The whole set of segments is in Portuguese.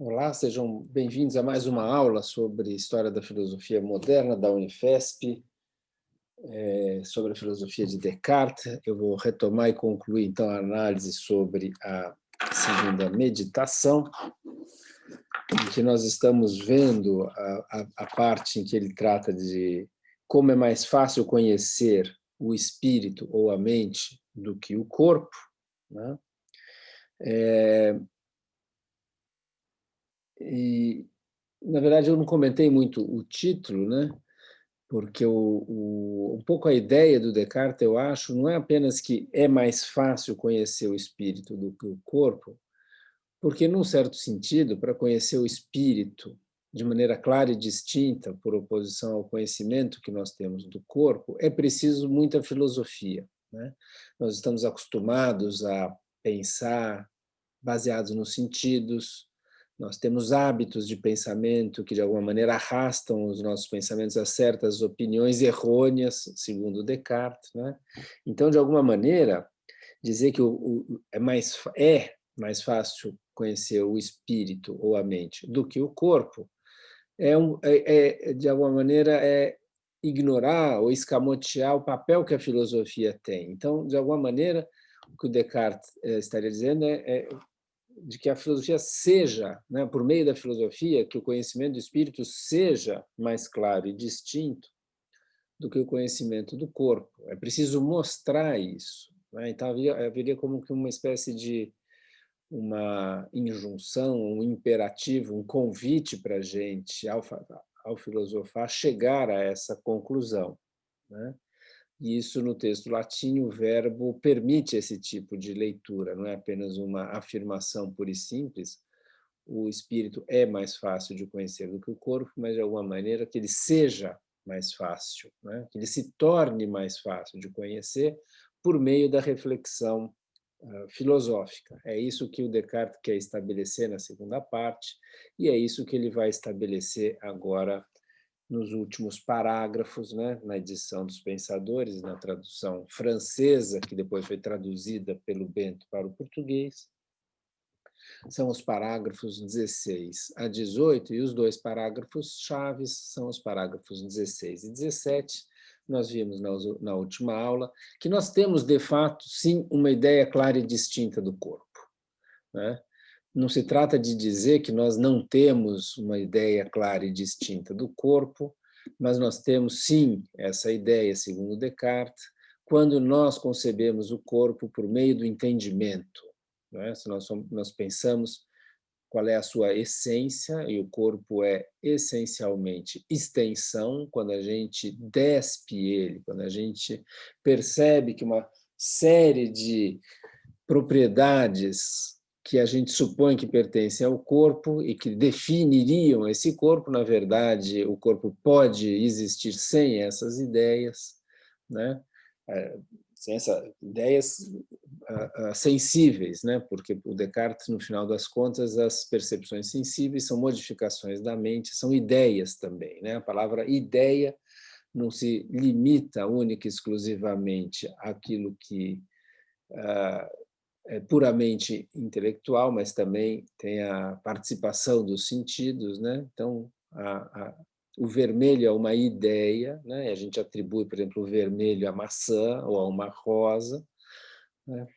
Olá, sejam bem-vindos a mais uma aula sobre História da Filosofia Moderna da Unifesp, sobre a filosofia de Descartes. Eu vou retomar e concluir, então, a análise sobre a segunda meditação, em que nós estamos vendo a parte em que ele trata de como é mais fácil conhecer o espírito ou a mente do que o corpo, né? E, na verdade, eu não comentei muito o título, né? Porque um pouco a ideia do Descartes, eu acho, não é apenas que é mais fácil conhecer o espírito do que o corpo, porque, num certo sentido, para conhecer o espírito de maneira clara e distinta, por oposição ao conhecimento que nós temos do corpo, é preciso muita filosofia, né? Nós estamos acostumados a pensar baseados nos sentidos. Nós temos hábitos de pensamento que, de alguma maneira, arrastam os nossos pensamentos a certas opiniões errôneas, segundo Descartes, né? Então, de alguma maneira, dizer que é mais fácil conhecer o espírito ou a mente do que o corpo de alguma maneira, ignorar ou escamotear o papel que a filosofia tem. Então, de alguma maneira, o que o Descartes estaria dizendo é de que a filosofia seja, né, por meio da filosofia, que o conhecimento do espírito seja mais claro e distinto do que o conhecimento do corpo. É preciso mostrar isso, né? Então haveria como que uma espécie de uma injunção, um imperativo, um convite para a gente, ao filosofar, chegar a essa conclusão, né? E isso, no texto latino, o verbo permite esse tipo de leitura, não é apenas uma afirmação pura e simples. O espírito é mais fácil de conhecer do que o corpo, mas, de alguma maneira, que ele seja mais fácil, né? Que ele se torne mais fácil de conhecer por meio da reflexão filosófica. É isso que o Descartes quer estabelecer na segunda parte, e é isso que ele vai estabelecer agora nos últimos parágrafos, né, na edição dos Pensadores, na tradução francesa, que depois foi traduzida pelo Bento para o português. São os parágrafos 16 a 18, e os dois parágrafos chaves são os parágrafos 16 e 17. Nós vimos na última aula que nós temos, de fato, sim, uma ideia clara e distinta do corpo, né? Não se trata de dizer que nós não temos uma ideia clara e distinta do corpo, mas nós temos, sim, essa ideia, segundo Descartes, quando nós concebemos o corpo por meio do entendimento, né? Se nós pensamos qual é a sua essência, e o corpo é essencialmente extensão, quando a gente despe ele, quando a gente percebe que uma série de propriedades que a gente supõe que pertencem ao corpo e que definiriam esse corpo, na verdade, o corpo pode existir sem essas ideias, né? Sem essas ideias sensíveis, né? Porque o Descartes, no final das contas, as percepções sensíveis são modificações da mente, são ideias também, né? A palavra ideia não se limita única e exclusivamente àquilo que é puramente intelectual, mas também tem a participação dos sentidos, né? Então, o vermelho é uma ideia, né? A gente atribui, por exemplo, o vermelho à maçã ou a uma rosa, né?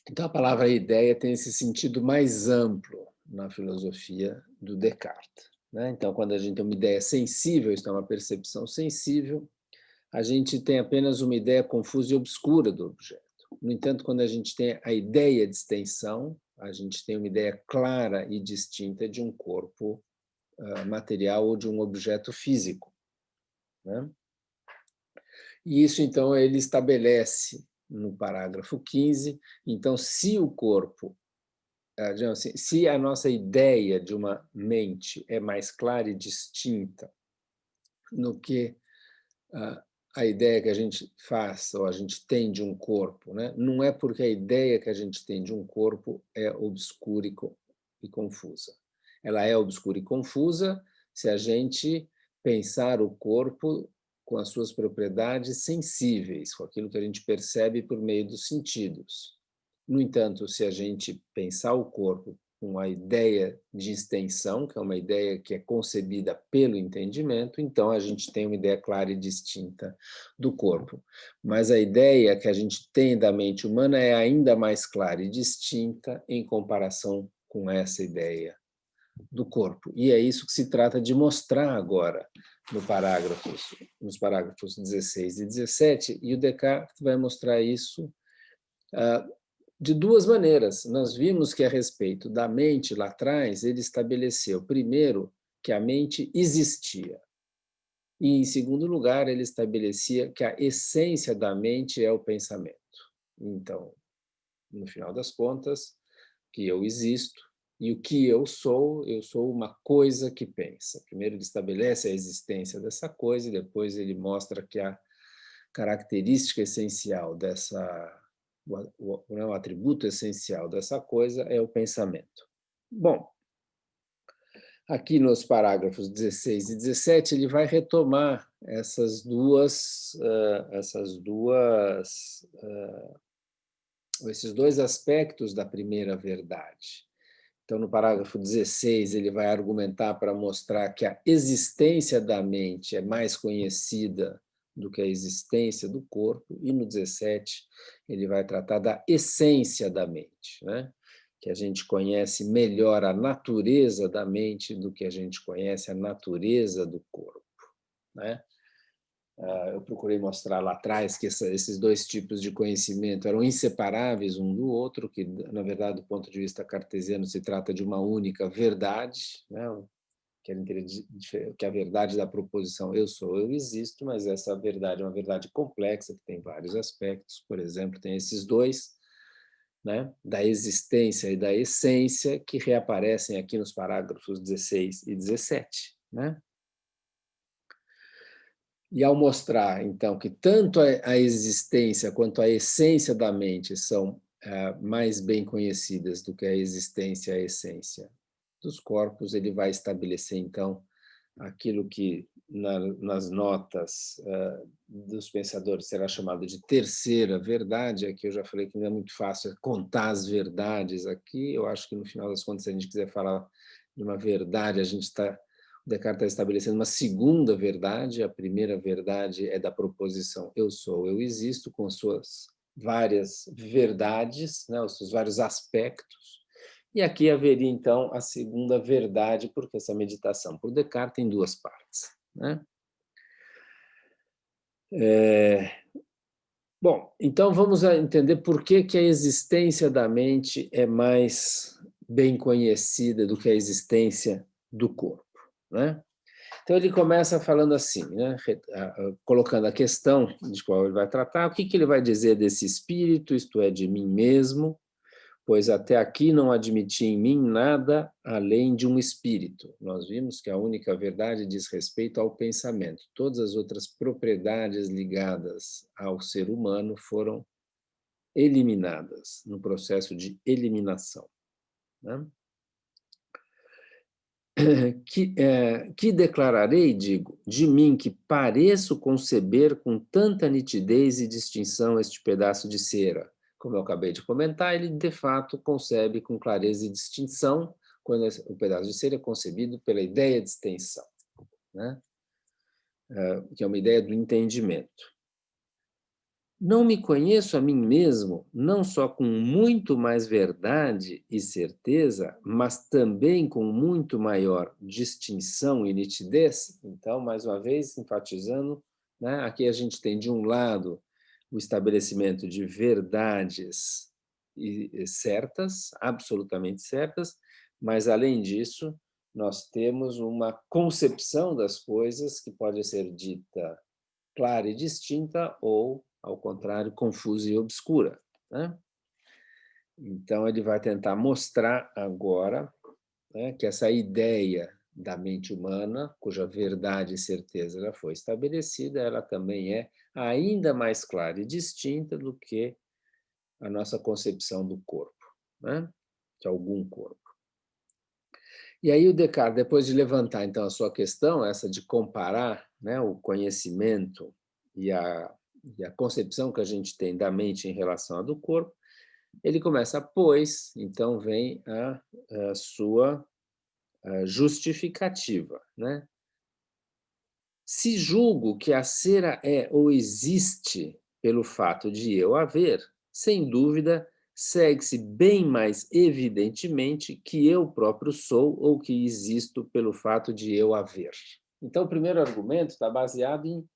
Então, a palavra ideia tem esse sentido mais amplo na filosofia do Descartes, né? Então, quando a gente tem uma ideia sensível, isso é uma percepção sensível, a gente tem apenas uma ideia confusa e obscura do objeto. No entanto, quando a gente tem a ideia de extensão, a gente tem uma ideia clara e distinta de um corpo material ou de um objeto físico, né? E isso, então, ele estabelece no parágrafo 15. Então, se o corpo, digamos assim, se a nossa ideia de uma mente é mais clara e distinta no que a ideia que a gente faz ou a gente tem de um corpo, né? Não é porque a ideia que a gente tem de um corpo é obscura e confusa. Ela é obscura e confusa se a gente pensar o corpo com as suas propriedades sensíveis, com aquilo que a gente percebe por meio dos sentidos. No entanto, se a gente pensar o corpo com a ideia de extensão, que é uma ideia que é concebida pelo entendimento, então a gente tem uma ideia clara e distinta do corpo. Mas a ideia que a gente tem da mente humana é ainda mais clara e distinta em comparação com essa ideia do corpo. E é isso que se trata de mostrar agora nos parágrafos 16 e 17, e o Descartes vai mostrar isso de duas maneiras. Nós vimos que a respeito da mente lá atrás, ele estabeleceu, primeiro, que a mente existia. E, em segundo lugar, ele estabelecia que a essência da mente é o pensamento. Então, no final das contas, que eu existo e o que eu sou uma coisa que pensa. Primeiro ele estabelece a existência dessa coisa e depois ele mostra que a característica essencial dessa, o atributo essencial dessa coisa é o pensamento. Bom, aqui nos parágrafos 16 e 17 ele vai retomar esses dois aspectos da primeira verdade. Então, no parágrafo 16, ele vai argumentar para mostrar que a existência da mente é mais conhecida do que a existência do corpo, e no 17, ele vai tratar da essência da mente, né? Que a gente conhece melhor a natureza da mente do que a gente conhece a natureza do corpo, né? Eu procurei mostrar lá atrás que esses dois tipos de conhecimento eram inseparáveis um do outro, que, na verdade, do ponto de vista cartesiano, se trata de uma única verdade, né? Que a verdade da proposição eu sou, eu existo, mas essa verdade é uma verdade complexa, que tem vários aspectos. Por exemplo, tem esses dois, né? Da existência e da essência, que reaparecem aqui nos parágrafos 16 e 17, né? E ao mostrar, então, que tanto a existência quanto a essência da mente são mais bem conhecidas do que a existência e a essência dos corpos, ele vai estabelecer, então, aquilo que nas notas dos pensadores será chamado de terceira verdade. Aqui eu já falei que não é muito fácil contar as verdades aqui. Eu acho que, no final das contas, se a gente quiser falar de uma verdade, o Descartes está estabelecendo uma segunda verdade. A primeira verdade é da proposição eu sou, eu existo, com suas várias verdades, né, os seus vários aspectos. E aqui haveria, então, a segunda verdade, porque essa meditação por Descartes tem duas partes, né? Bom, então vamos entender por que a existência da mente é mais bem conhecida do que a existência do corpo, né? Então ele começa falando assim, né? Colocando a questão de qual ele vai tratar, o que ele vai dizer desse espírito, isto é, de mim mesmo, pois até aqui não admiti em mim nada além de um espírito. Nós vimos que a única verdade diz respeito ao pensamento. Todas as outras propriedades ligadas ao ser humano foram eliminadas no processo de eliminação, né? Que declararei, digo, de mim que pareço conceber com tanta nitidez e distinção este pedaço de cera. Como eu acabei de comentar, ele de fato concebe com clareza e distinção quando o pedaço de cera é concebido pela ideia de extensão, né? Que é uma ideia do entendimento. Não me conheço a mim mesmo, não só com muito mais verdade e certeza, mas também com muito maior distinção e nitidez. Então, mais uma vez, enfatizando, né, aqui a gente tem, de um lado, o estabelecimento de verdades certas, absolutamente certas, mas, além disso, nós temos uma concepção das coisas que pode ser dita clara e distinta ou, ao contrário, confusa e obscura, né? Então, ele vai tentar mostrar agora, né, que essa ideia da mente humana, cuja verdade e certeza já foi estabelecida, ela também é ainda mais clara e distinta do que a nossa concepção do corpo, né? De algum corpo. E aí o Descartes, depois de levantar, então, a sua questão, essa de comparar, né, o conhecimento e a concepção que a gente tem da mente em relação à do corpo, Ele começa, pois, então vem a sua justificativa, né? Se julgo que a cera é ou existe pelo fato de eu haver, sem dúvida, segue-se bem mais evidentemente que eu próprio sou ou que existo pelo fato de eu haver. Então, o primeiro argumento está baseado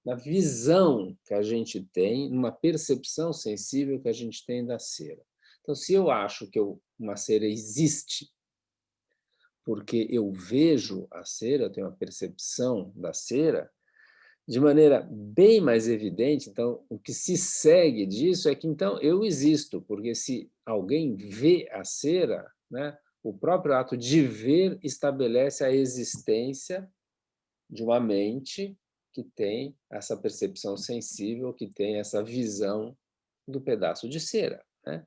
na visão que a gente tem, numa percepção sensível que a gente tem da cera. Então, se eu acho que uma cera existe porque eu vejo a cera, eu tenho uma percepção da cera, de maneira bem mais evidente, então, o que se segue disso é que, então, eu existo, porque se alguém vê a cera, né, o próprio ato de ver estabelece a existência de uma mente que tem essa percepção sensível, que tem essa visão do pedaço de cera, né?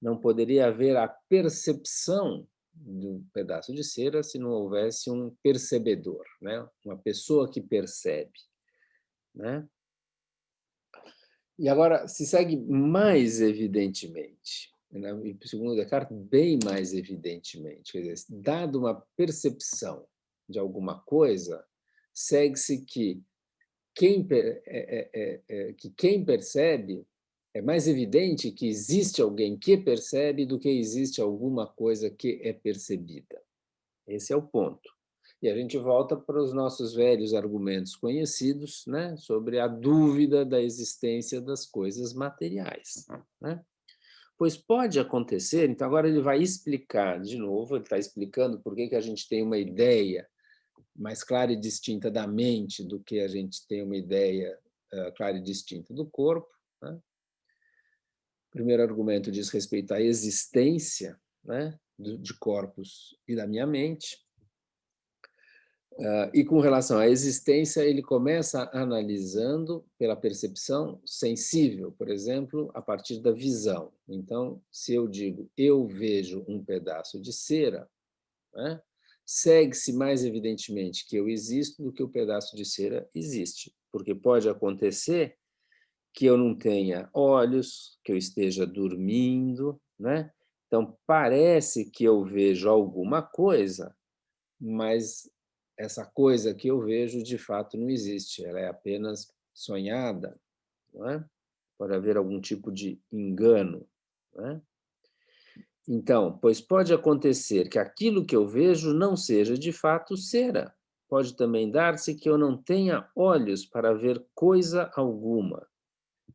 Não poderia haver a percepção do pedaço de cera se não houvesse um percebedor, né? Uma pessoa que percebe, né? E agora se segue mais evidentemente, né? E segundo Descartes, bem mais evidentemente, quer dizer, dado uma percepção de alguma coisa, segue-se que quem percebe é mais evidente que existe alguém que percebe do que existe alguma coisa que é percebida. Esse é o ponto. E a gente volta para os nossos velhos argumentos conhecidos, né, sobre a dúvida da existência das coisas materiais, né? Pois pode acontecer, então agora ele vai explicar de novo, ele está explicando por que a gente tem uma ideia mais clara e distinta da mente do que a gente tem uma ideia clara e distinta do corpo, né? O primeiro argumento diz respeito à existência, né, de corpos e da minha mente. E com relação à existência, ele começa analisando pela percepção sensível, por exemplo, a partir da visão. Então, se eu digo, eu vejo um pedaço de cera, né, segue-se mais evidentemente que eu existo do que o pedaço de cera existe, porque pode acontecer que eu não tenha olhos, que eu esteja dormindo, né? Então, parece que eu vejo alguma coisa, mas essa coisa que eu vejo, de fato, não existe, ela é apenas sonhada, não é? Pode haver algum tipo de engano, não é? Então, pois pode acontecer que aquilo que eu vejo não seja de fato cera. Pode também dar-se que eu não tenha olhos para ver coisa alguma.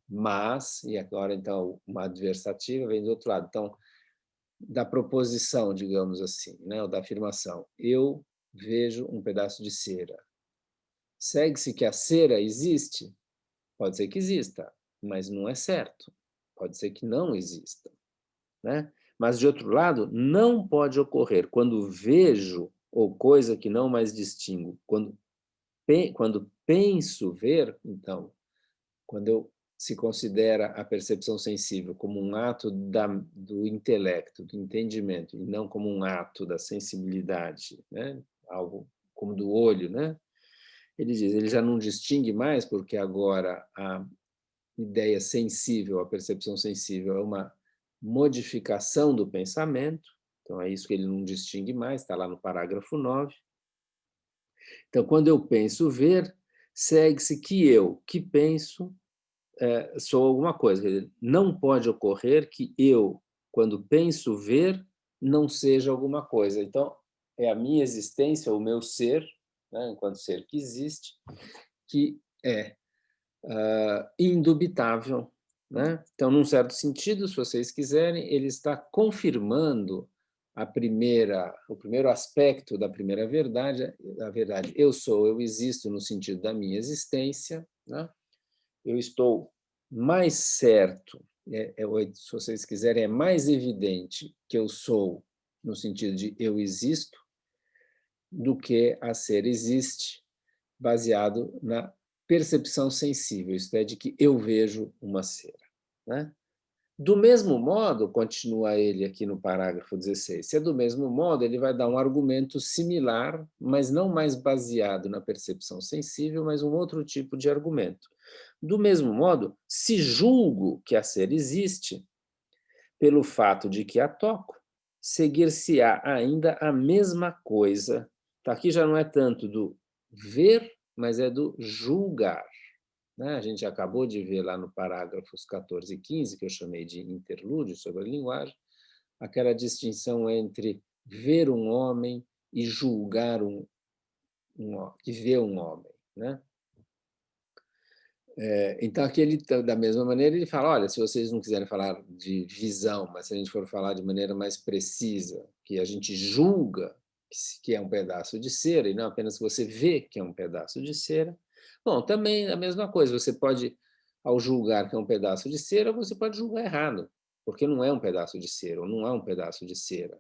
Mas, e agora então uma adversativa vem do outro lado. Então, da proposição, digamos assim, né, ou da afirmação, eu vejo um pedaço de cera. Segue-se que a cera existe? Pode ser que exista, mas não é certo. Pode ser que não exista, né? Mas, de outro lado, não pode ocorrer quando vejo, ou coisa que não mais distingo, quando penso ver, então, quando se considera a percepção sensível como um ato do intelecto, do entendimento, e não como um ato da sensibilidade, né? Algo como do olho, né? Ele já não distingue mais, porque agora a ideia sensível, a percepção sensível, é uma modificação do pensamento, então é isso que ele não distingue mais, está lá no parágrafo 9. Então, quando eu penso ver, segue-se que eu, que penso, sou alguma coisa. Quer dizer, não pode ocorrer que eu, quando penso ver, não seja alguma coisa. Então, é a minha existência, o meu ser, né, enquanto ser que existe, que é indubitável, né? Então, num certo sentido, se vocês quiserem, ele está confirmando o primeiro aspecto da primeira verdade, a verdade, eu sou, eu existo no sentido da minha existência, né? Eu estou mais certo, se vocês quiserem, é mais evidente que eu sou no sentido de eu existo do que a ser existe, baseado na percepção sensível, isto é, de que eu vejo uma cera, né? Do mesmo modo, continua ele aqui no parágrafo 16, se é do mesmo modo, ele vai dar um argumento similar, mas não mais baseado na percepção sensível, mas um outro tipo de argumento. Do mesmo modo, se julgo que a ser existe, pelo fato de que a toco, seguir-se-á ainda a mesma coisa. Então, aqui já não é tanto do ver, mas é do julgar, né? A gente acabou de ver lá no parágrafos 14 e 15, que eu chamei de interlúdio sobre a linguagem, aquela distinção entre ver um homem e julgar e ver um homem, né? Então, aqui ele, da mesma maneira, ele fala, olha, se vocês não quiserem falar de visão, mas se a gente for falar de maneira mais precisa, que a gente julga que é um pedaço de cera, e não apenas que você vê que é um pedaço de cera, bom, também a mesma coisa, você pode, ao julgar que é um pedaço de cera, você pode julgar errado, porque não é um pedaço de cera, ou não é um pedaço de cera.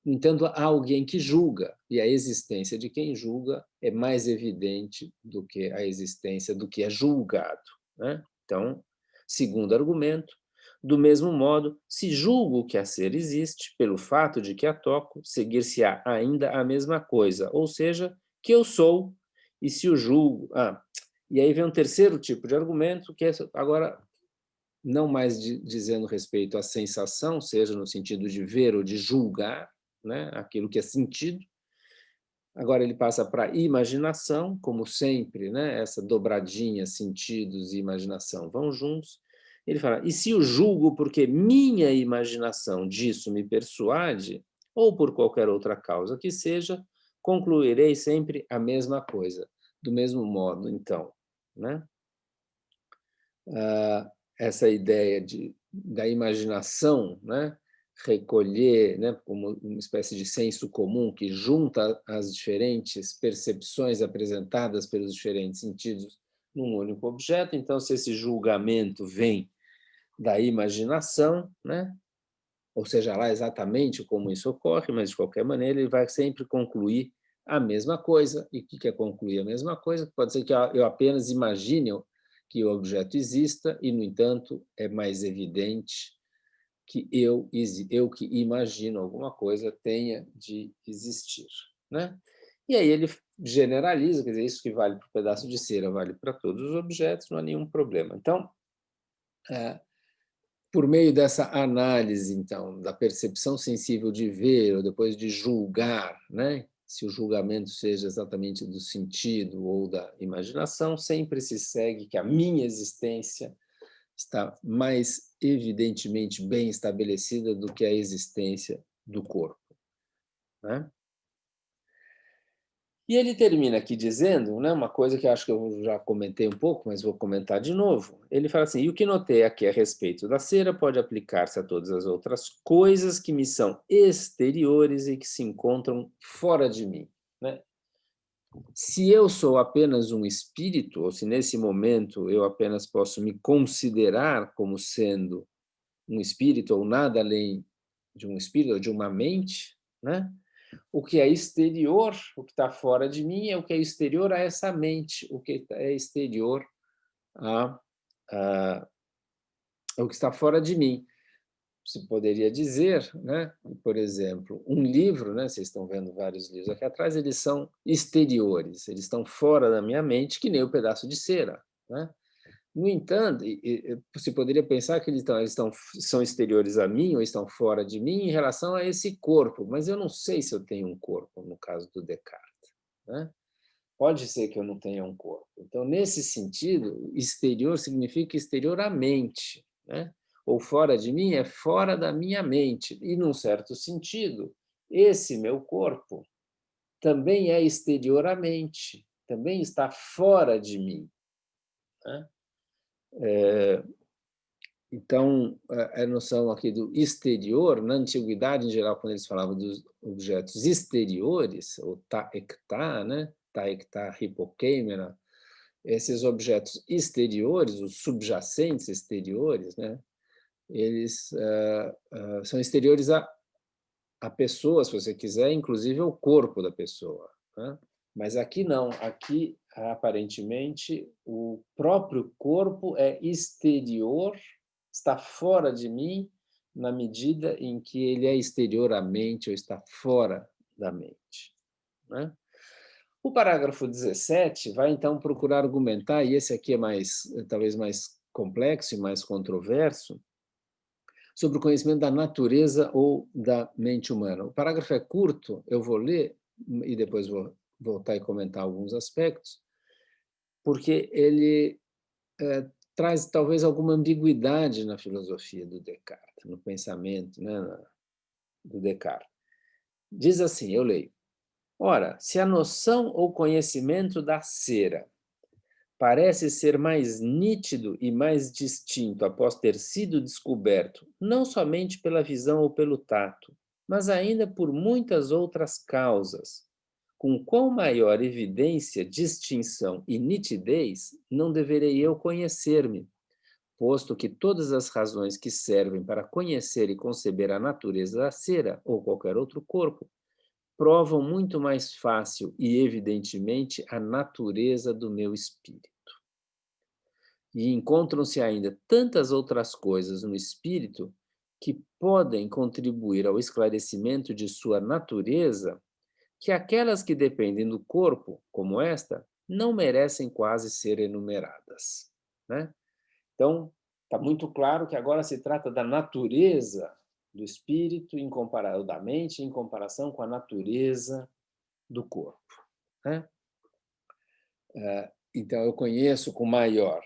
No entanto, há alguém que julga, e a existência de quem julga é mais evidente do que a existência do que é julgado, né? Então, segundo argumento, do mesmo modo, se julgo que a cera existe, pelo fato de que a toco, seguir-se-á ainda a mesma coisa, ou seja, que eu sou, e se o julgo... e aí vem um terceiro tipo de argumento, que é agora não mais dizendo respeito à sensação, seja no sentido de ver ou de julgar, né, aquilo que é sentido. Agora ele passa para a imaginação, como sempre, né, essa dobradinha, sentidos e imaginação vão juntos. Ele fala, e se o julgo porque minha imaginação disso me persuade, ou por qualquer outra causa que seja, concluirei sempre a mesma coisa. Do mesmo modo, então, né? Essa ideia da imaginação, né? Recolher, né? Como uma espécie de senso comum que junta as diferentes percepções apresentadas pelos diferentes sentidos num único objeto. Então, se esse julgamento vem da imaginação, né? Ou seja lá exatamente como isso ocorre, mas de qualquer maneira ele vai sempre concluir a mesma coisa. E o que é concluir a mesma coisa? Pode ser que eu apenas imagine que o objeto exista e, no entanto, é mais evidente que eu que imagino alguma coisa tenha de existir, né? E aí ele generaliza, quer dizer, isso que vale para o pedaço de cera vale para todos os objetos, não há nenhum problema. Então, por meio dessa análise, então, da percepção sensível de ver ou depois de julgar, né? Se o julgamento seja exatamente do sentido ou da imaginação, sempre se segue que a minha existência está mais evidentemente bem estabelecida do que a existência do corpo, né? E ele termina aqui dizendo, né, uma coisa que acho que eu já comentei um pouco, mas vou comentar de novo. Ele fala assim, e o que notei aqui a respeito da cera pode aplicar-se a todas as outras coisas que me são exteriores e que se encontram fora de mim, né? Se eu sou apenas um espírito, ou se nesse momento eu apenas posso me considerar como sendo um espírito ou nada além de um espírito ou de uma mente, né? O que é exterior, o que está fora de mim, é o que é exterior a essa mente, o que é exterior a o que está fora de mim. Se poderia dizer, né? Por exemplo, um livro, né? Vocês estão vendo vários livros aqui atrás, eles são exteriores, eles estão fora da minha mente, que nem o pedaço de cera, né? No entanto, se poderia pensar que são exteriores a mim ou estão fora de mim em relação a esse corpo, mas eu não sei se eu tenho um corpo, no caso do Descartes, né? Pode ser que eu não tenha um corpo. Então, nesse sentido, exterior significa exterior à mente, né? Ou fora de mim é fora da minha mente. E, num certo sentido, esse meu corpo também é exterior à mente, também está fora de mim, né? Então, a noção aqui do exterior, na antiguidade, em geral, quando eles falavam dos objetos exteriores, o ta ekta, né? Ta ekta hipokeimena, esses objetos exteriores, os subjacentes exteriores, né? Eles são exteriores à pessoa, se você quiser, inclusive ao corpo da pessoa, né? Mas aqui não, aqui, aparentemente, o próprio corpo é exterior, está fora de mim, na medida em que ele é exterior à mente ou está fora da mente, né? O parágrafo 17 vai, então, procurar argumentar, e esse aqui é talvez mais complexo e mais controverso, sobre o conhecimento da natureza ou da mente humana. O parágrafo é curto, eu vou ler e depois vou voltar e comentar alguns aspectos, porque ele traz talvez alguma ambiguidade na filosofia do Descartes, no pensamento, né, do Descartes. Diz assim, eu leio: ora, se a noção ou conhecimento da cera parece ser mais nítido e mais distinto após ter sido descoberto, não somente pela visão ou pelo tato, mas ainda por muitas outras causas, com quão maior evidência, distinção e nitidez não deverei eu conhecer-me, posto que todas as razões que servem para conhecer e conceber a natureza da cera ou qualquer outro corpo provam muito mais fácil e evidentemente a natureza do meu espírito. E encontram-se ainda tantas outras coisas no espírito que podem contribuir ao esclarecimento de sua natureza, que aquelas que dependem do corpo, como esta, não merecem quase ser enumeradas, né? Então, está muito claro que agora se trata da natureza do espírito da mente em comparação com a natureza do corpo, né? Então, eu conheço com maior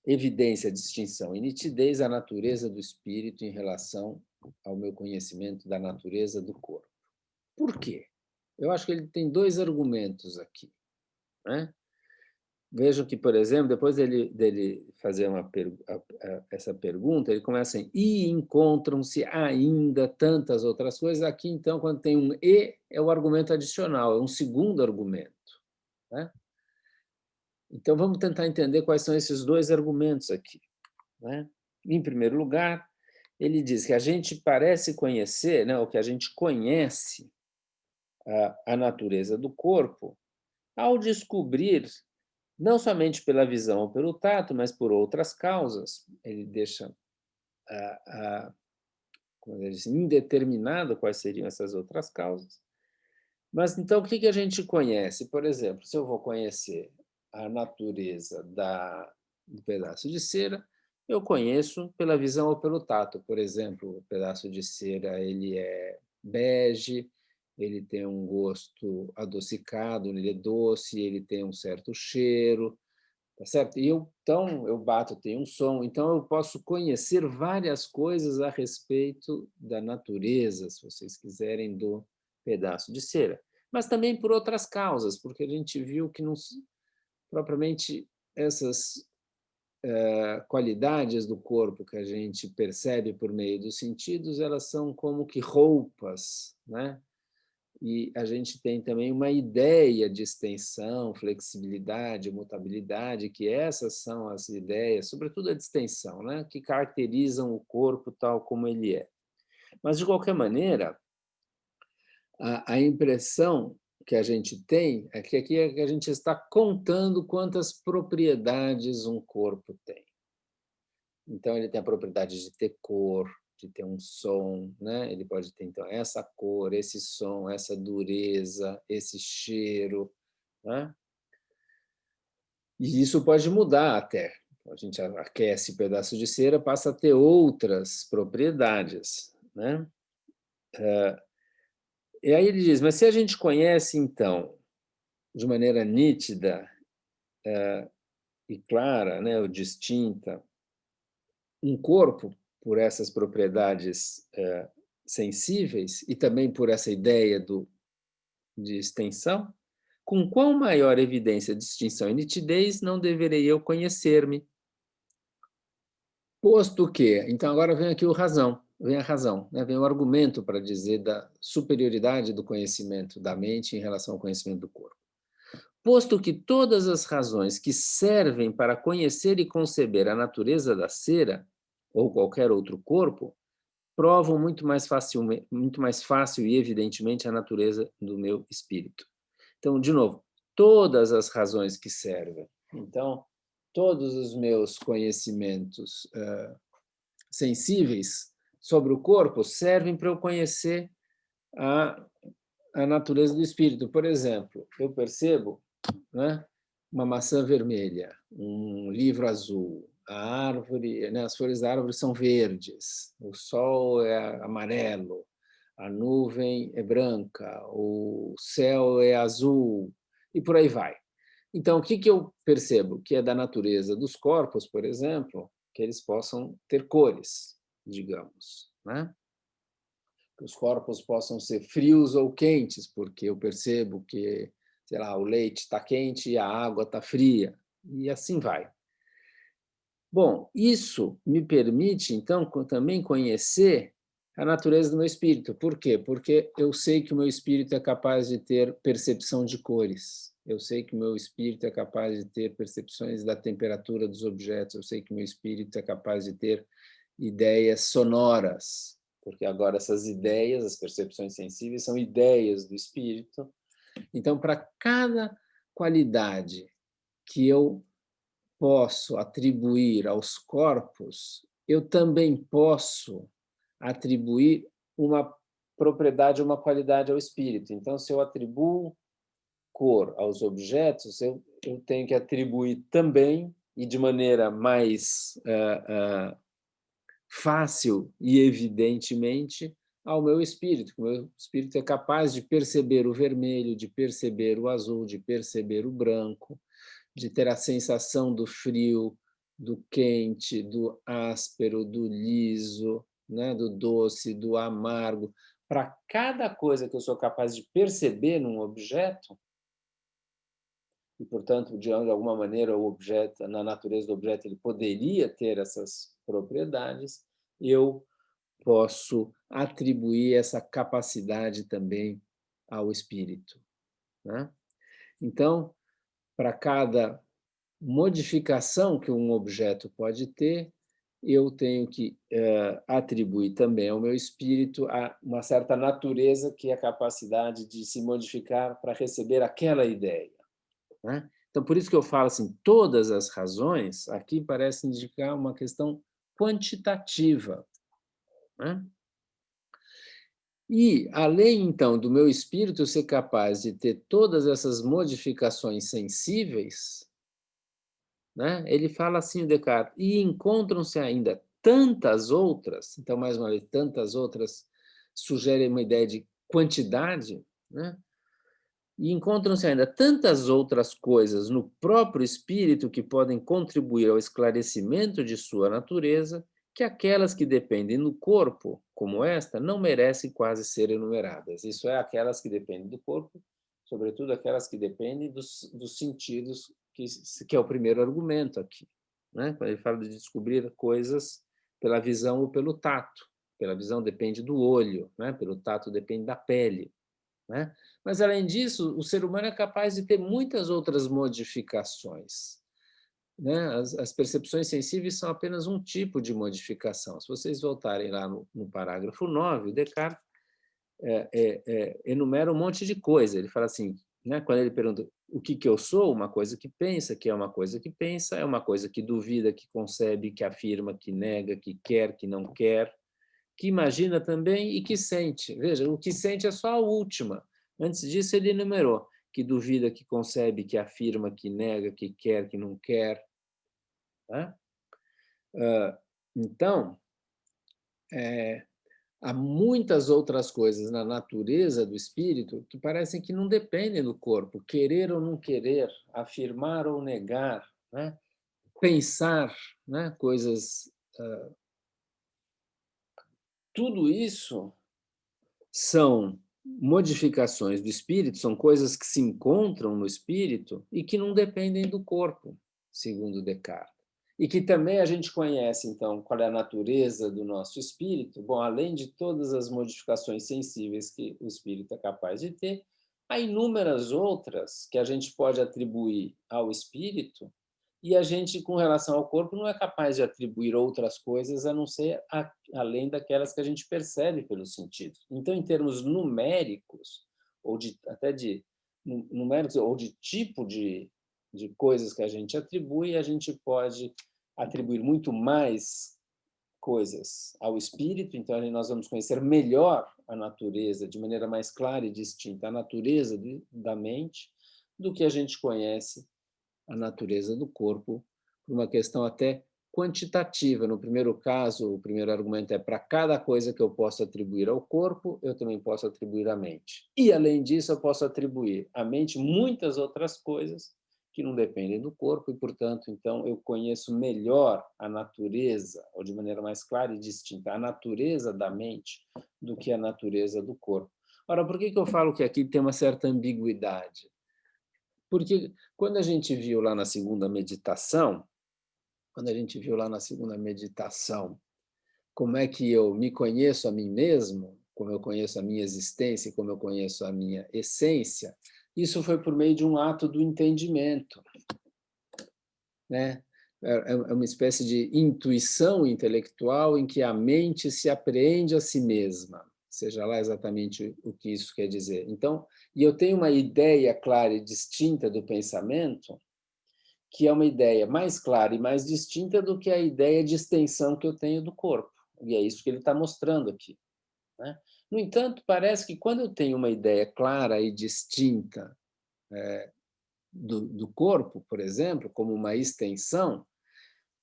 evidência, distinção e nitidez a natureza do espírito em relação ao meu conhecimento da natureza do corpo. Por quê? Eu acho que ele tem dois argumentos aqui, né? Vejam que, por exemplo, depois dele fazer essa pergunta, ele começa em e encontram-se ainda tantas outras coisas. Aqui, então, quando tem um e, é o argumento adicional, é um segundo argumento, né? Então, vamos tentar entender quais são esses dois argumentos aqui, né? Em primeiro lugar, ele diz que a gente parece conhecer, né, ou que a gente conhece a natureza do corpo ao descobrir, não somente pela visão ou pelo tato, mas por outras causas. Ele deixa, como ele diz, indeterminado quais seriam essas outras causas. Mas, então, o que a gente conhece? Por exemplo, se eu vou conhecer a natureza do pedaço de cera, eu conheço pela visão ou pelo tato. Por exemplo, o pedaço de cera ele é bege, ele tem um gosto adocicado, ele é doce, ele tem um certo cheiro, tá certo? Então, eu bato, tem um som. Então, eu posso conhecer várias coisas a respeito da natureza, se vocês quiserem, do pedaço de cera. Mas também por outras causas, porque a gente viu que não, propriamente essas qualidades do corpo que a gente percebe por meio dos sentidos, elas são como que roupas, né? E a gente tem também uma ideia de extensão, flexibilidade, mutabilidade, que essas são as ideias, sobretudo a de extensão, né, que caracterizam o corpo tal como ele é. Mas, de qualquer maneira, a impressão que a gente tem é que aqui a gente está contando quantas propriedades um corpo tem. Então, ele tem a propriedade de ter cor, de ter um som, né? Ele pode ter, então, essa cor, esse som, essa dureza, esse cheiro, né? E isso pode mudar até. A gente aquece o pedaço de cera, passa a ter outras propriedades, né? E aí ele diz, mas se a gente conhece, então, de maneira nítida e clara, né, ou distinta, um corpo por essas propriedades sensíveis e também por essa ideia de extensão, com quão maior evidência, distinção e nitidez não deverei eu conhecer-me? Posto que, então agora vem aqui vem a razão, né? Vem o argumento para dizer da superioridade do conhecimento da mente em relação ao conhecimento do corpo. Posto que todas as razões que servem para conhecer e conceber a natureza da cera ou qualquer outro corpo provam muito mais fácil e evidentemente a natureza do meu espírito. Então, de novo, todas as razões que servem. Então, todos os meus conhecimentos sensíveis sobre o corpo servem para eu conhecer a, a natureza do espírito. Por exemplo, eu percebo, né, uma maçã vermelha, um livro azul, a árvore, né, as folhas da árvore são verdes, o sol é amarelo, a nuvem é branca, o céu é azul, e por aí vai. Então, o que que eu percebo? Que é da natureza dos corpos, por exemplo, que eles possam ter cores, digamos, né? Que os corpos possam ser frios ou quentes, porque eu percebo que, sei lá, o leite está quente e a água está fria, e assim vai. Bom, isso me permite, então, também conhecer a natureza do meu espírito. Por quê? Porque eu sei que o meu espírito é capaz de ter percepção de cores. Eu sei que o meu espírito é capaz de ter percepções da temperatura dos objetos. Eu sei que o meu espírito é capaz de ter ideias sonoras, porque agora essas ideias, as percepções sensíveis, são ideias do espírito. Então, para cada qualidade que eu posso atribuir aos corpos, eu também posso atribuir uma propriedade, uma qualidade ao espírito. Então, se eu atribuo cor aos objetos, eu tenho que atribuir também, e de maneira mais fácil e evidentemente, ao meu espírito. O meu espírito é capaz de perceber o vermelho, de perceber o azul, de perceber o branco, de ter a sensação do frio, do quente, do áspero, do liso, né, do doce, do amargo. Para cada coisa que eu sou capaz de perceber num objeto, e, portanto, de alguma maneira, o objeto, na natureza do objeto, ele poderia ter essas propriedades, eu posso atribuir essa capacidade também ao espírito, né? Então, para cada modificação que um objeto pode ter, eu tenho que atribuir também ao meu espírito uma certa natureza, que é a capacidade de se modificar para receber aquela ideia, né? Então, por isso que eu falo assim, todas as razões aqui parecem indicar uma questão quantitativa, né? E, além, então, do meu espírito ser capaz de ter todas essas modificações sensíveis, né? Ele fala assim, o Descartes, e encontram-se ainda tantas outras, então, mais uma vez, tantas outras sugere uma ideia de quantidade, né? E encontram-se ainda tantas outras coisas no próprio espírito que podem contribuir ao esclarecimento de sua natureza, que aquelas que dependem do corpo, como esta, não merecem quase ser enumeradas. Isso é, aquelas que dependem do corpo, sobretudo aquelas que dependem dos sentidos, que é o primeiro argumento aqui, né? Quando ele fala de descobrir coisas pela visão ou pelo tato. Pela visão depende do olho, né? Pelo tato depende da pele, né? Mas, além disso, o ser humano é capaz de ter muitas outras modificações, né? As percepções sensíveis são apenas um tipo de modificação. Se vocês voltarem lá no parágrafo 9, o Descartes enumera um monte de coisa. Ele fala assim, né, quando ele pergunta o que, que eu sou, uma coisa que pensa, que é uma coisa que pensa, é uma coisa que duvida, que concebe, que afirma, que nega, que quer, que não quer, que imagina também e que sente. Veja, o que sente é só a última. Antes disso, ele enumerou que duvida, que concebe, que afirma, que nega, que quer, que não quer, né? Então, há muitas outras coisas na natureza do espírito que parecem que não dependem do corpo. Querer ou não querer, afirmar ou negar, né? Pensar, né? Coisas. Tudo isso são modificações do espírito, são coisas que se encontram no espírito e que não dependem do corpo, segundo Descartes. E que também a gente conhece, então, qual é a natureza do nosso espírito. Bom, além de todas as modificações sensíveis que o espírito é capaz de ter, há inúmeras outras que a gente pode atribuir ao espírito, e a gente, com relação ao corpo, não é capaz de atribuir outras coisas a não ser além daquelas que a gente percebe pelos sentidos. Então, em termos numéricos, ou até de numéricos, ou de tipo de coisas que a gente atribui, a gente pode atribuir muito mais coisas ao espírito. Então, nós vamos conhecer melhor a natureza, de maneira mais clara e distinta, a natureza da mente, do que a gente conhece a natureza do corpo, por uma questão até quantitativa. No primeiro caso, o primeiro argumento é para cada coisa que eu posso atribuir ao corpo, eu também posso atribuir à mente. E, além disso, eu posso atribuir à mente muitas outras coisas que não dependem do corpo e, portanto, então, eu conheço melhor a natureza, ou de maneira mais clara e distinta, a natureza da mente do que a natureza do corpo. Ora, por que eu falo que aqui tem uma certa ambiguidade? Porque quando a gente viu lá na segunda meditação, como é que eu me conheço a mim mesmo, como eu conheço a minha existência, como eu conheço a minha essência, isso foi por meio de um ato do entendimento, né? É uma espécie de intuição intelectual em que a mente se apreende a si mesma, seja lá exatamente o que isso quer dizer. Então, e eu tenho uma ideia clara e distinta do pensamento, que é uma ideia mais clara e mais distinta do que a ideia de extensão que eu tenho do corpo. E é isso que ele está mostrando aqui, né? No entanto, parece que quando eu tenho uma ideia clara e distinta do corpo, por exemplo, como uma extensão,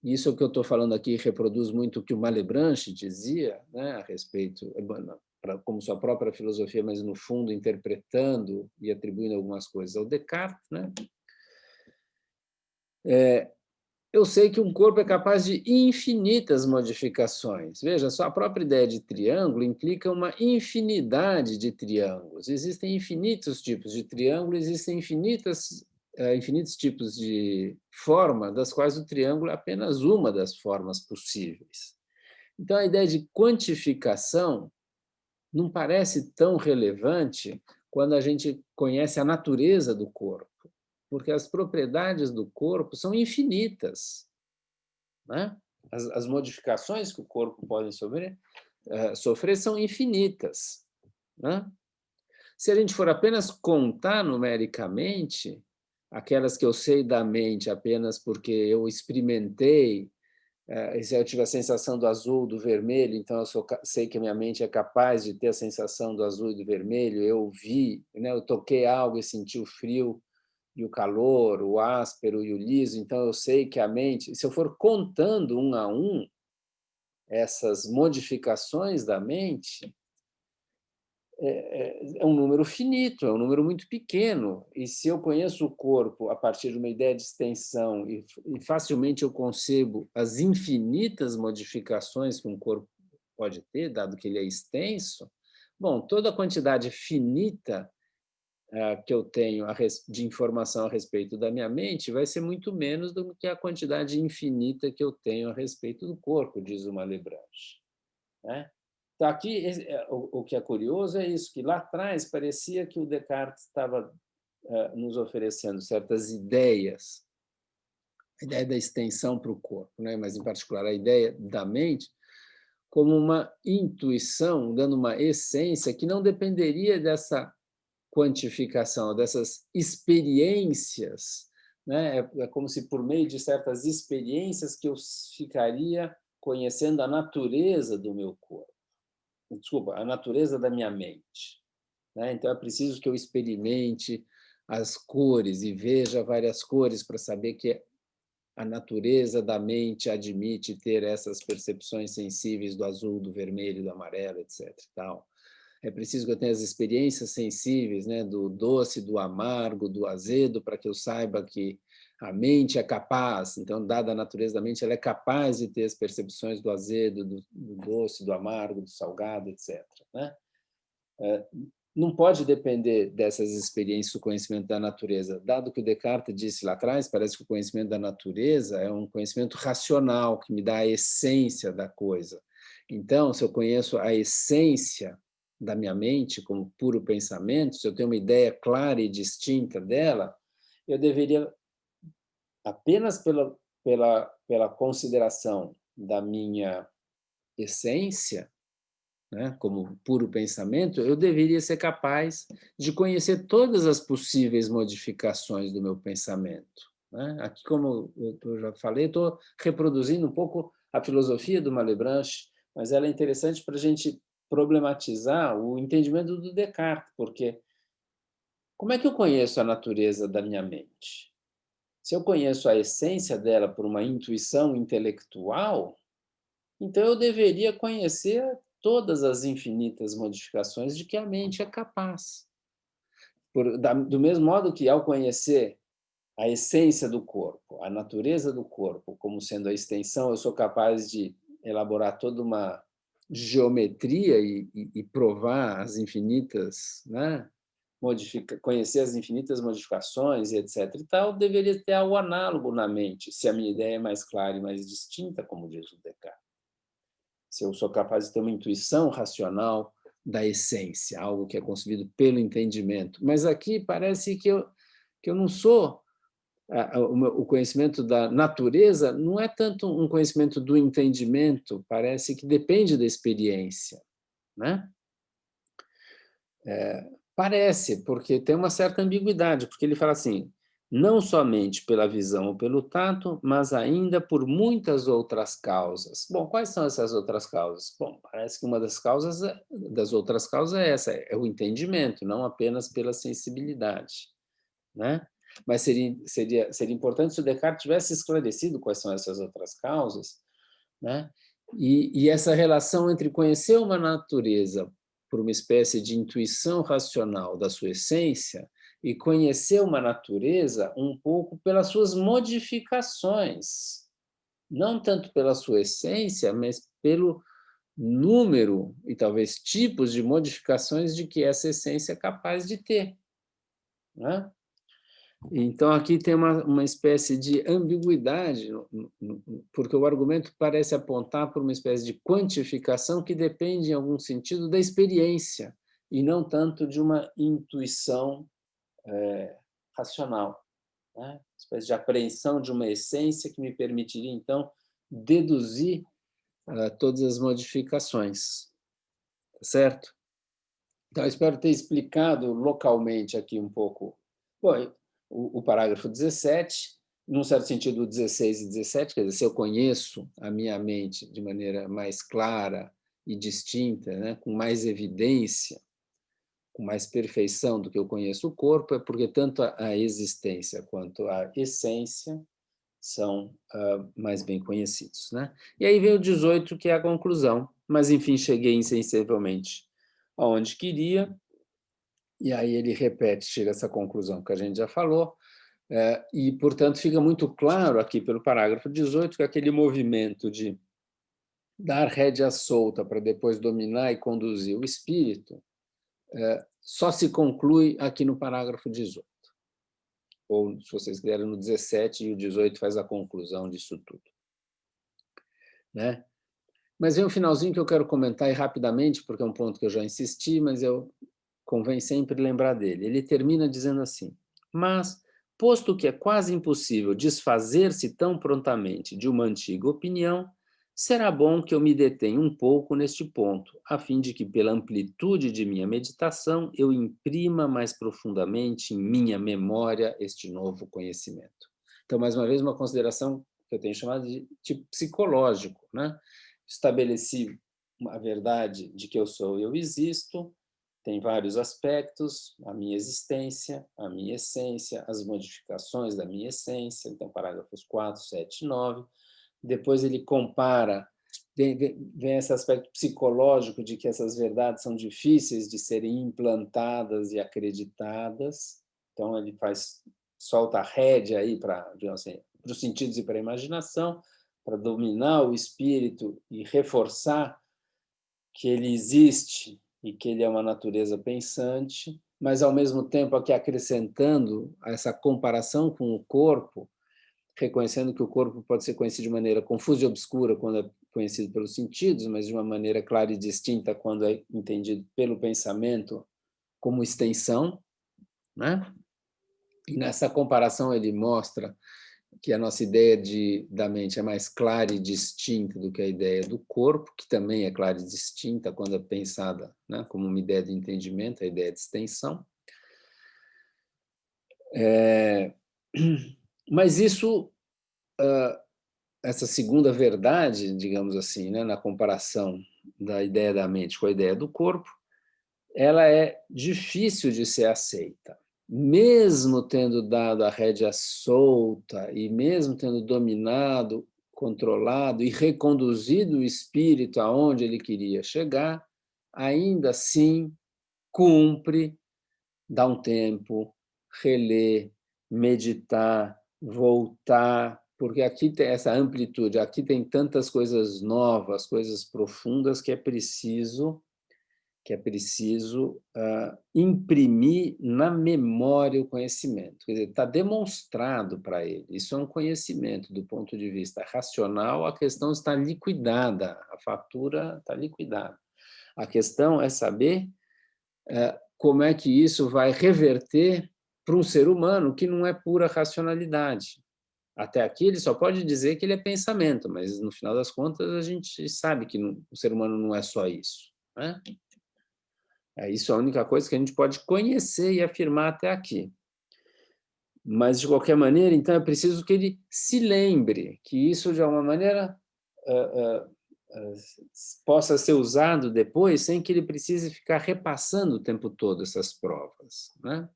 e isso é o que eu estou falando aqui reproduz muito o que o Malebranche dizia, né, a respeito, como sua própria filosofia, mas no fundo interpretando e atribuindo algumas coisas ao Descartes, né? Eu sei que um corpo é capaz de infinitas modificações. Veja, só a própria ideia de triângulo implica uma infinidade de triângulos. Existem infinitos tipos de triângulo, existem infinitos tipos de forma, das quais o triângulo é apenas uma das formas possíveis. Então, a ideia de quantificação não parece tão relevante quando a gente conhece a natureza do corpo, porque as propriedades do corpo são infinitas, né? As modificações que o corpo pode sofrer são infinitas, né? Se a gente for apenas contar numericamente, aquelas que eu sei da mente apenas porque eu experimentei, se eu tive a sensação do azul, do vermelho, então sei que a minha mente é capaz de ter a sensação do azul e do vermelho, eu vi, né, eu toquei algo e senti o frio e o calor, o áspero e o liso, então eu sei que a mente, se eu for contando um a um essas modificações da mente, é um número finito, é um número muito pequeno. E se eu conheço o corpo a partir de uma ideia de extensão e facilmente eu concebo as infinitas modificações que um corpo pode ter, dado que ele é extenso, bom, toda a quantidade finita que eu tenho de informação a respeito da minha mente vai ser muito menos do que a quantidade infinita que eu tenho a respeito do corpo, diz o Malebranche, né? Então, aqui, o que é curioso é isso, que lá atrás parecia que o Descartes estava nos oferecendo certas ideias, a ideia da extensão para o corpo, né? Mas, em particular, a ideia da mente, como uma intuição, dando uma essência que não dependeria dessa quantificação, dessas experiências, né? É como se por meio de certas experiências que eu ficaria conhecendo a natureza do meu corpo, desculpa, a natureza da minha mente, né? Então é preciso que eu experimente as cores e veja várias cores para saber que a natureza da mente admite ter essas percepções sensíveis do azul, do vermelho, do amarelo, etc. Tal. É preciso que eu tenha as experiências sensíveis, né, do doce, do amargo, do azedo, para que eu saiba que a mente é capaz, então, dada a natureza da mente, ela é capaz de ter as percepções do azedo, do doce, do amargo, do salgado, etc., né? Não pode depender dessas experiências do conhecimento da natureza. Dado que o Descartes disse lá atrás, parece que o conhecimento da natureza é um conhecimento racional, que me dá a essência da coisa. Então, se eu conheço a essência da minha mente como puro pensamento, se eu tenho uma ideia clara e distinta dela, eu deveria, apenas pela consideração da minha essência, né, como puro pensamento, eu deveria ser capaz de conhecer todas as possíveis modificações do meu pensamento, né? Aqui, como eu já falei, estou reproduzindo um pouco a filosofia do Malebranche, mas ela é interessante para a gente problematizar o entendimento do Descartes, porque como é que eu conheço a natureza da minha mente? Se eu conheço a essência dela por uma intuição intelectual, então eu deveria conhecer todas as infinitas modificações de que a mente é capaz. Do mesmo modo que, ao conhecer a essência do corpo, a natureza do corpo, como sendo a extensão, eu sou capaz de elaborar toda uma geometria e provar as infinitas, né? Conhecer as infinitas modificações e etc. e tal, deveria ter algo análogo na mente, se a minha ideia é mais clara e mais distinta, como diz o Descartes. Se eu sou capaz de ter uma intuição racional da essência, algo que é concebido pelo entendimento. Mas aqui parece que eu não sou. O conhecimento da natureza não é tanto um conhecimento do entendimento, parece que depende da experiência, né? Parece, porque tem uma certa ambiguidade, porque ele fala assim, não somente pela visão ou pelo tato, mas ainda por muitas outras causas. Bom, quais são essas outras causas? Bom, parece que uma das outras causas é essa, é o entendimento, não apenas pela sensibilidade, né? Mas seria importante se o Descartes tivesse esclarecido quais são essas outras causas, né? E essa relação entre conhecer uma natureza por uma espécie de intuição racional da sua essência e conhecer uma natureza um pouco pelas suas modificações, não tanto pela sua essência, mas pelo número e talvez tipos de modificações de que essa essência é capaz de ter, né? Então, aqui tem uma espécie de ambiguidade, porque o argumento parece apontar para uma espécie de quantificação que depende, em algum sentido, da experiência, e não tanto de uma intuição racional, né? Uma espécie de apreensão de uma essência que me permitiria, então, deduzir todas as modificações, tá certo? Então, eu espero ter explicado localmente aqui um pouco. Bom, o parágrafo 17, num certo sentido, o 16 e 17, quer dizer, se eu conheço a minha mente de maneira mais clara e distinta, né, com mais evidência, com mais perfeição do que eu conheço o corpo, é porque tanto a existência quanto a essência são mais bem conhecidos, né? E aí vem o 18, que é a conclusão, mas, enfim, cheguei insensivelmente aonde queria. E aí ele repete, chega a essa conclusão que a gente já falou, e, portanto, fica muito claro aqui pelo parágrafo 18 que aquele movimento de dar rédea solta para depois dominar e conduzir o espírito só se conclui aqui no parágrafo 18. Ou, se vocês quiserem, no 17, e o 18 faz a conclusão disso tudo, né? Mas vem um finalzinho que eu quero comentar aí rapidamente, porque é um ponto que eu já insisti, mas convém sempre lembrar dele. Ele termina dizendo assim: mas, posto que é quase impossível desfazer-se tão prontamente de uma antiga opinião, será bom que eu me detenha um pouco neste ponto, a fim de que, pela amplitude de minha meditação, eu imprima mais profundamente em minha memória este novo conhecimento. Então, mais uma vez, uma consideração que eu tenho chamado de tipo psicológico, né? Estabeleci a verdade de que eu sou e eu existo, tem vários aspectos, a minha existência, a minha essência, as modificações da minha essência, então parágrafos 4, 7 e 9. Depois ele compara, vem esse aspecto psicológico de que essas verdades são difíceis de serem implantadas e acreditadas, então ele solta a rédea aí para, digamos assim, para os sentidos e para a imaginação, para dominar o espírito e reforçar que ele existe e que ele é uma natureza pensante, mas, ao mesmo tempo, aqui acrescentando essa comparação com o corpo, reconhecendo que o corpo pode ser conhecido de maneira confusa e obscura quando é conhecido pelos sentidos, mas de uma maneira clara e distinta quando é entendido pelo pensamento como extensão, né? E nessa comparação ele mostra que a nossa ideia da mente é mais clara e distinta do que a ideia do corpo, que também é clara e distinta quando é pensada, né, como uma ideia de entendimento, a ideia de extensão. Mas isso, essa segunda verdade, digamos assim, né, na comparação da ideia da mente com a ideia do corpo, ela é difícil de ser aceita. mesmo tendo dado a rédea solta e mesmo tendo dominado, controlado e reconduzido o espírito aonde ele queria chegar, ainda assim cumpre dar um tempo, reler, meditar, voltar, porque aqui tem essa amplitude, aqui tem tantas coisas novas, coisas profundas que é preciso imprimir na memória o conhecimento. Quer dizer, está demonstrado para ele. Isso é um conhecimento do ponto de vista racional, a questão está liquidada, a fatura está liquidada. A questão é saber como é que isso vai reverter para um ser humano que não é pura racionalidade. Até aqui ele só pode dizer que ele é pensamento, mas no final das contas a gente sabe que o ser humano não é só isso, né? Isso é a única coisa que a gente pode conhecer e afirmar até aqui. Mas, de qualquer maneira, então, é preciso que ele se lembre que isso, de alguma maneira, possa ser usado depois sem que ele precise ficar repassando o tempo todo essas provas, né?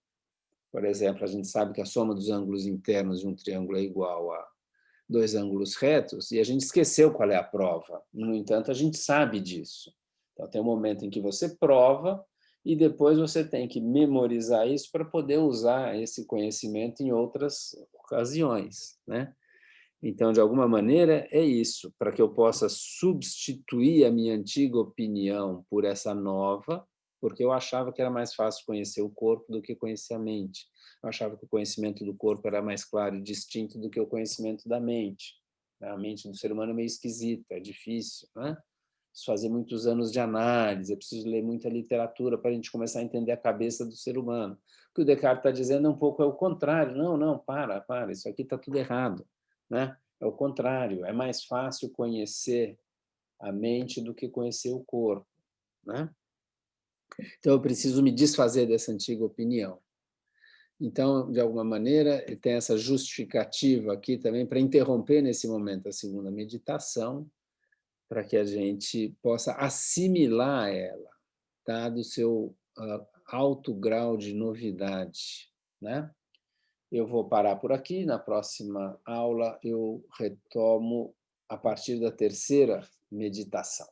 Por exemplo, a gente sabe que a soma dos ângulos internos de um triângulo é igual a dois ângulos retos, e a gente esqueceu qual é a prova. No entanto, a gente sabe disso. Então, tem um momento em que você prova, e depois você tem que memorizar isso para poder usar esse conhecimento em outras ocasiões, né? Então, de alguma maneira, é isso, para que eu possa substituir a minha antiga opinião por essa nova, porque eu achava que era mais fácil conhecer o corpo do que conhecer a mente. Eu achava que o conhecimento do corpo era mais claro e distinto do que o conhecimento da mente. A mente do ser humano é meio esquisita, é difícil, né? Preciso fazer muitos anos de análise, é preciso ler muita literatura para a gente começar a entender a cabeça do ser humano. O que o Descartes está dizendo é um pouco é o contrário. Não, não, para, isso aqui está tudo errado, né? É o contrário, é mais fácil conhecer a mente do que conhecer o corpo, né? Então, eu preciso me desfazer dessa antiga opinião. Então, de alguma maneira, tem essa justificativa aqui também para interromper nesse momento a segunda meditação, para que a gente possa assimilar ela, dado o seu alto grau de novidade, né? Eu vou parar por aqui, na próxima aula eu retomo a partir da terceira meditação.